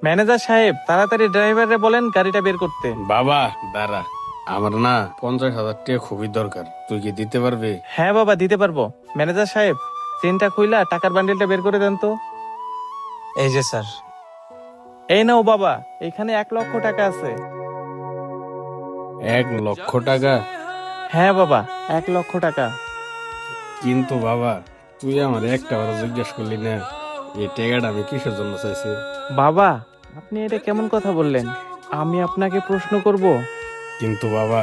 Manager সাহেব, তাড়াতাড়ি ড্রাইভারে বলেন গাড়িটা বের করতে। বাবা দাঁড়া, আমার না 50,000 টাকা খুবই দরকার, তুই কি দিতে পারবি? হ্যাঁ বাবা, দিতে পারবো। ম্যানেজার সাহেব, চেনটা খুইলা টাকার বান্ডিলটা বের করে দেন তো। এই যে স্যার। এই নাও বাবা, এখানে 1 লক্ষ টাকা আছে। 1 লক্ষ টাকা? হ্যাঁ বাবা, 1 লক্ষ টাকা। কিন্তু বাবা, তুই আমার একটা বার জিজ্ঞেস করলি না এই টাকাটা আমি কিসের জন্য চাইছি? বাবা, আপনি এটা কেমন কথা বললেন? আমি আপনাকে প্রশ্ন করব? কিন্তু বাবা,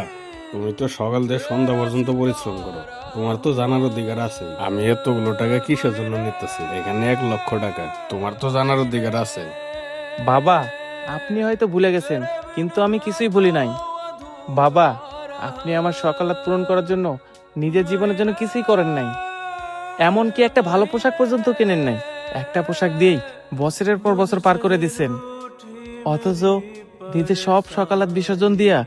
তুমি তো সকাল থেকে সন্ধ্যা পর্যন্ত পরিশ্রম করো, তোমার তো জানার অধিকার আছে আমি এতগুলো টাকা কিসের জন্য নিতেছি। এখানে 1 লক্ষ টাকা, তোমার তো জানার অধিকার আছে। বাবা, আপনি হয়তো ভুলে গেছেন, কিন্তু আমি কিছুই ভুলি নাই। বাবা, আপনি আমার সকালাত পূরণ করার জন্য নিজের জীবনের জন্য কিছুই করেন নাই। এমনকি একটা ভালো পোশাক পর্যন্ত কেনেন নাই। একটা পোশাক দিয়েই বছরের পর বছর পার করে দিচ্ছেন। অথচ নিজের সব সকালাত বিসর্জন দিয়া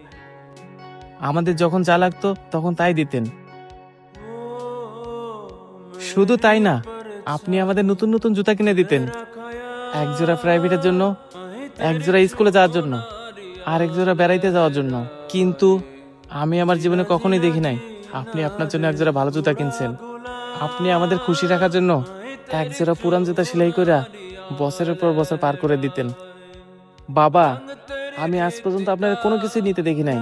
আমাদের যখন যা লাগতো তখন তাই দিতেন। শুধু তাই না, আপনি আমাদের নতুন নতুন জুতা কিনে দিতেন। এক জোড়া প্রাইভেটের জন্য, এক জোড়া স্কুলে যাওয়ার জন্য, আর এক জোড়া বেড়াইতে যাওয়ার জন্য। কিন্তু আমি আমার জীবনে কখনোই দেখি নাই আপনি আপনার জন্য এক জোড়া ভালো জুতা কিনছেন। আপনি আমাদের খুশি রাখার জন্য এক জোড়া পুরান জুতা সেলাই করে বছরের পর বছর পার করে দিতেন। বাবা, আমি আজ পর্যন্ত আপনার কোনো কিছু নিতে দেখি নাই,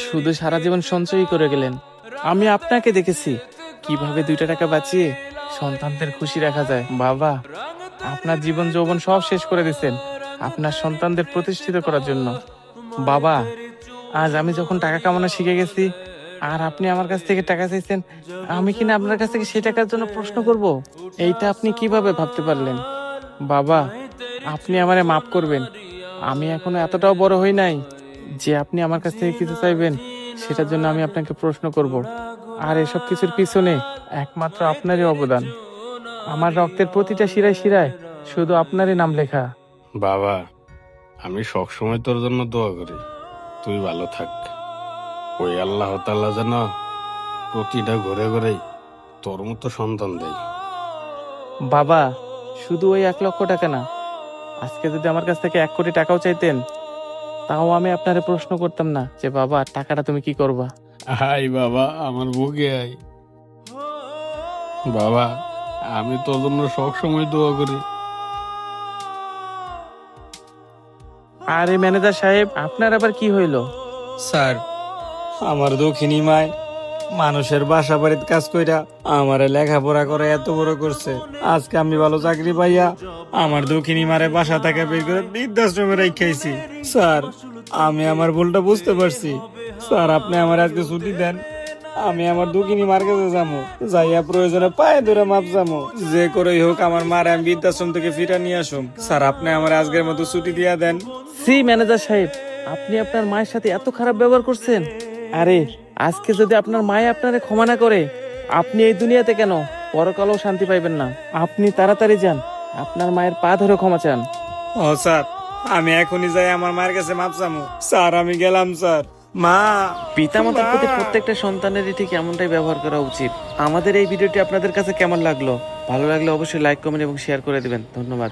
শুধু সারা জীবন সঞ্চয়ই করে গেলেন। আমি আপনাকে দেখেছি কিভাবে 2টা টাকা বাঁচিয়ে সন্তানদের খুশি রাখা যায়। বাবা, আপনার জীবন যৌবন সব শেষ করে দিচ্ছেন আপনার সন্তানদের প্রতিষ্ঠিত করার জন্য। বাবা, আজ আমি যখন টাকা কামানো শিখে গেছি আর আপনি আমার কাছ থেকে টাকা চাইছেন, আমি কিনা আপনার কাছ থেকে সেই টাকার জন্য প্রশ্ন করব? এইটা আপনি কিভাবে ভাবতে পারলেন? বাবা, আপনি আমারে মাফ করবেন। আমি এখনো এতটাও বড় হই নাই যে আপনি আমার কাছ থেকে কিছু চাইবেন সেটার জন্য আমি আপনাকে প্রশ্ন করব। আর এসব কিছুর পিছনে একমাত্র আপনারই অবদান। আমার রক্তের প্রতিটা শিরায় শিরায় শুধু আপনারই নাম লেখা। বাবা, আমি সবসময় তোর জন্য দোয়া করি, তুই ভালো থাক। ওই আল্লাহ তাআলা যেন প্রতিটা ঘরে ঘরেই তোর মতো সন্তান দেয়। বাবা, শুধু ওই 1 লক্ষ টাকা না, আজকে যদি আমার কাছ থেকে 1 কোটি টাকাও চাইতেন, তাও আমি আপনারে প্রশ্ন করতাম না যে বাবা টাকাটা তুমি কি করবা। আই বাবা, আমার বুকে আই। বাবা, আমি তোর জন্য সবসময় দোয়া করি। আরে ম্যানেজার সাহেব, আপনার আবার কি হইলো? স্যার, আমার দক্ষিণী মায় মানুষের বাসা বাড়িতে কাজ কইরা আমারে লেখাপড়া করে এত বড় করছে। আজকে আমি ভালো চাকরি পাইয়া আমার দক্ষিণী মারে বাসা থেকে বের করে বৃদ্ধাশ্রমে রেখাইছি। স্যার, আমি আমার ভুলটা বুঝতে পারছি। স্যার, আপনি আমার আজকে ছুটি দেন, আমি আমার দক্ষিণী মার কাছে যাবো, যাইয়া প্রয়োজনে পায়ে ধরে মাপ যাবো, যে করেই হোক আমার মারে আমি বৃদ্ধাশ্রম থেকে ফিরে নিয়ে আসুম। স্যার, আপনি আমার আজকের মতো ছুটি দিয়া দেন। সি ম্যানেজার সাহেব, আপনি আপনার মায়ের সাথে এত খারাপ ব্যবহার করছেন। আরে, আজকে যদি আপনার মায়ে আপনারে ক্ষমা না করে, আপনি এই দুনিয়াতে কেন পরকালেও শান্তি পাইবেন না। আপনি তাড়াতাড়ি যান, আপনার মায়ের পা ধরে ক্ষমা চান। ও স্যার, আমি এখনই যাই আমার মায়ের কাছে মাপ চামু। স্যার, আমি গেলাম স্যার। মা, পিতামাতার প্রতি মা। প্রত্যেকটা সন্তানেরই ঠিক এমনটাই ব্যবহার করা উচিত। আমাদের এই ভিডিওটি আপনাদের কাছে কেমন লাগলো? ভালো লাগলে অবশ্যই লাইক, কমেন্ট এবং শেয়ার করে দিবেন। ধন্যবাদ।